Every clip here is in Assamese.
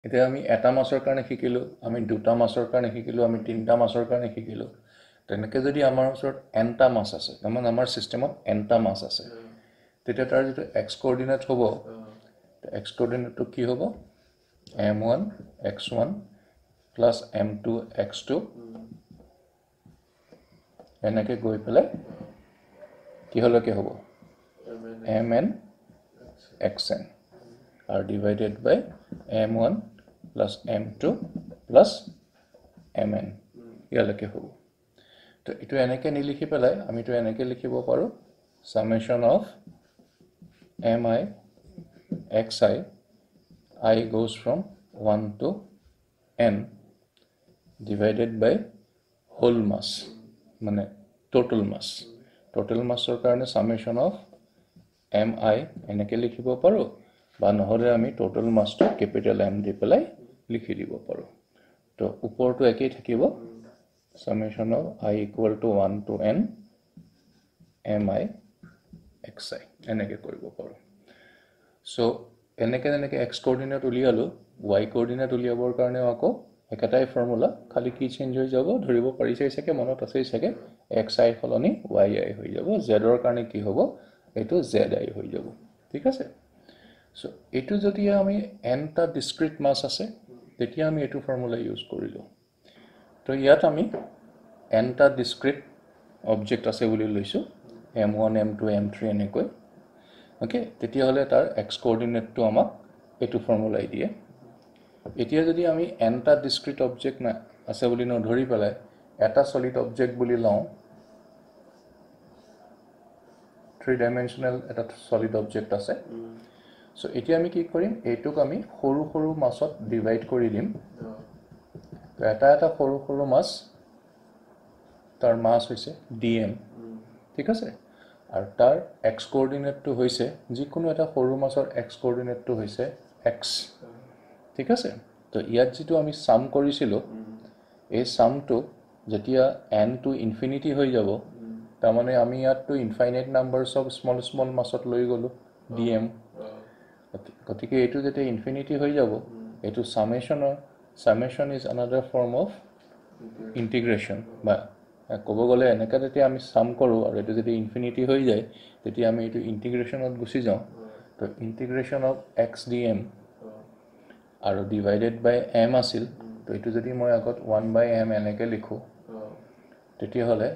এতিয়া আমি এটা মাছৰ কাৰণে শিকিলোঁ, আমি দুটা মাছৰ কাৰণে শিকিলোঁ, আমি তিনিটা মাছৰ কাৰণে শিকিলোঁ। তেনেকৈ যদি আমাৰ ওচৰত nটা মাছ আছে, তাৰমানে আমাৰ ছিষ্টেমত nটা মাছ আছে, তেতিয়া তাৰ যিটো এক্স কোঅৰ্ডিনেট হ'ব, এক্স কোঅৰ্ডিনেটটো কি হ'ব? m1 x1 plus m2 x2 এনেকৈ গৈ পেলাই কিহলৈকে হ'ব? mn xn আৰু ডিভাইডেড বাই m1 plus m2 plus mn ইয়ালৈকে হ'ব। তো এইটো এনেকৈ নিলিখি পেলাই আমিতো এনেকৈ লিখিব পাৰোঁ summation of mi xi I goes from 1 to n divided by whole mass মানে total mass মাছৰ কাৰণে summation of mi এনেকৈ লিখিব পাৰোঁ বা নহ'লে আমি total massটো capital M দি পেলাই লিখি দিব পাৰোঁ। তো ওপৰটো একেই থাকিব summation of I equal to 1 to n mi xi এনেকৈ কৰিব পাৰোঁ। So এনেকৈ x কোঅৰ্ডিনেট উলিয়ালোঁ, y কোঅৰ্ডিনেট উলিয়াবৰ কাৰণেও আকৌ একেটাই ফৰ্মুলা, খালি কি চেঞ্জ হৈ যাব ধৰিব পাৰিছেই চাগে, মনত আছেই চাগে, xi সলনি yi হৈ যাব, zৰ কাৰণে কি হ'ব? এইটো zi হৈ যাব। ঠিক আছে? চ' এইটো যদি আমি nটা ডিসক্ৰিট মাছ আছে তেতিয়া আমি এইটো ফৰ্মুলা ইউজ কৰিলোঁ। তো ইয়াত আমি nটা ডিসক্ৰিট অবজেক্ট আছে বুলি লৈছোঁ, m1 m2 m3 এনেকৈ। ওকে, তেতিয়াহ'লে তাৰ এক্স কোঅৰ্ডিনেটটো আমাক এইটো ফৰ্মুলাই দিয়ে। এতিয়া যদি আমি nটা ডিসক্ৰিট অবজেক্ট আছে বুলি নধৰি পেলাই এটা সলিড অবজেক্ট বুলি লওঁ, 3 ডাইমেনশনাল এটা সলিড অবজেক্ট আছে। সো এতিয়া আমি কি কৰিম? এইটোক আমি সৰু সৰু মাছত ডিভাইড কৰি দিম। তো এটা সৰু সৰু মাছ, তাৰ মাছ হৈছে dm। ঠিক আছে? আৰু তাৰ এক্স কোঅৰ্ডিনেটটো হৈছে, যিকোনো এটা সৰু মাছৰ এক্স কোঅৰ্ডিনেটটো হৈছে x। ঠিক আছে? তো ইয়াত যিটো আমি সাম কৰিছিলোঁ, এই সামটো যেতিয়া n টু ইনফিনিটি হৈ যাব, তাৰমানে আমি ইয়াততো ইনফাইনাইট নাম্বাৰছ অফ স্মল মাছত লৈ গ'লোঁ dm। গতিকে এইটো যেতিয়া ইনফিনিটি হৈ যাব, এইটো summation is another form of integration. বা ক'ব গ'লে এনেকৈ যেতিয়া আমি সাম কৰোঁ আৰু এইটো যদি ইনফিনিটি হৈ যায়, তেতিয়া আমি এইটো ইণ্টিগ্ৰেশ্যনত গুচি যাওঁ। তো ইণ্টিগ্ৰেশ্যন অফ এক্স dm আৰু ডিভাইডেড বাই m আছিল। তো এইটো যদি মই আগত 1/m এনেকৈ লিখোঁ, তেতিয়াহ'লে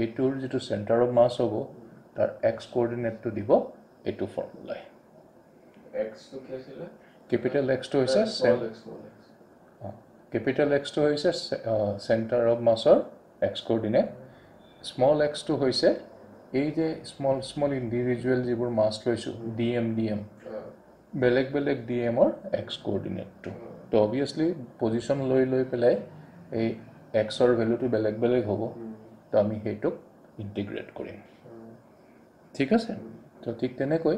এইটোৰ যিটো চেণ্টাৰ অফ মাছ হ'ব, তাৰ এক্স কোঅৰ্ডিনেটটো দিব এইটো ফৰ্মুলাই। কেপিটেল এক্সটো হৈছে চেণ্টাৰ অফ মাছৰ এক্স কোঅৰ্ডিনেট, স্মল এক্সটো হৈছে এই যে স্মল ইণ্ডিভিজুৱেল যিবোৰ মাছ লৈছোঁ dm বেলেগ বেলেগ dmৰ এক্স কোঅৰ্ডিনেটটো। তো অবভিয়াছলি পজিশ্যন লৈ পেলাই এই এক্সৰ ভেলুটো বেলেগ বেলেগ হ'ব। তো আমি সেইটোক ইণ্টিগ্ৰেট কৰিম। ঠিক আছে? তো ঠিক তেনেকৈ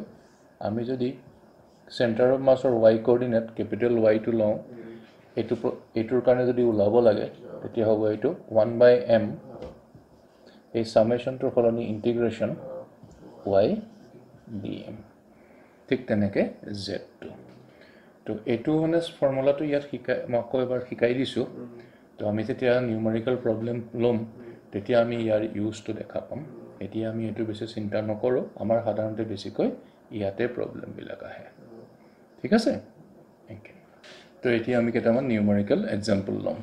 আমি যদি চেণ্টাৰ অফ মাছৰ y কোঅৰ্ডিনেট কেপিটেল Yটো লওঁ, এইটোৰ কাৰণে যদি ওলাব লাগে, তেতিয়া হ'ব এইটো 1/m, এই সামেশ্যনটোৰ সলনি ইণ্টিগ্ৰেশ্যন y dm। ঠিক তেনেকৈ জেডটো। তো এইটো মানে ফৰ্মুলাটো ইয়াত মই আকৌ এবাৰ শিকাই দিছোঁ। তো আমি যেতিয়া নিউমেৰিকেল প্ৰব্লেম ল'ম, তেতিয়া আমি ইয়াৰ ইউজটো দেখা পাম। এতিয়া আমি এইটো বেছি চিন্তা নকৰোঁ, আমাৰ সাধাৰণতে বেছিকৈ ইয়াতে প্ৰব্লেমবিলাক আহে। ঠিক আছে? তো এতিয়া আমি কেইটামান নিউমেৰিকেল এক্সাম্পল ল'ম।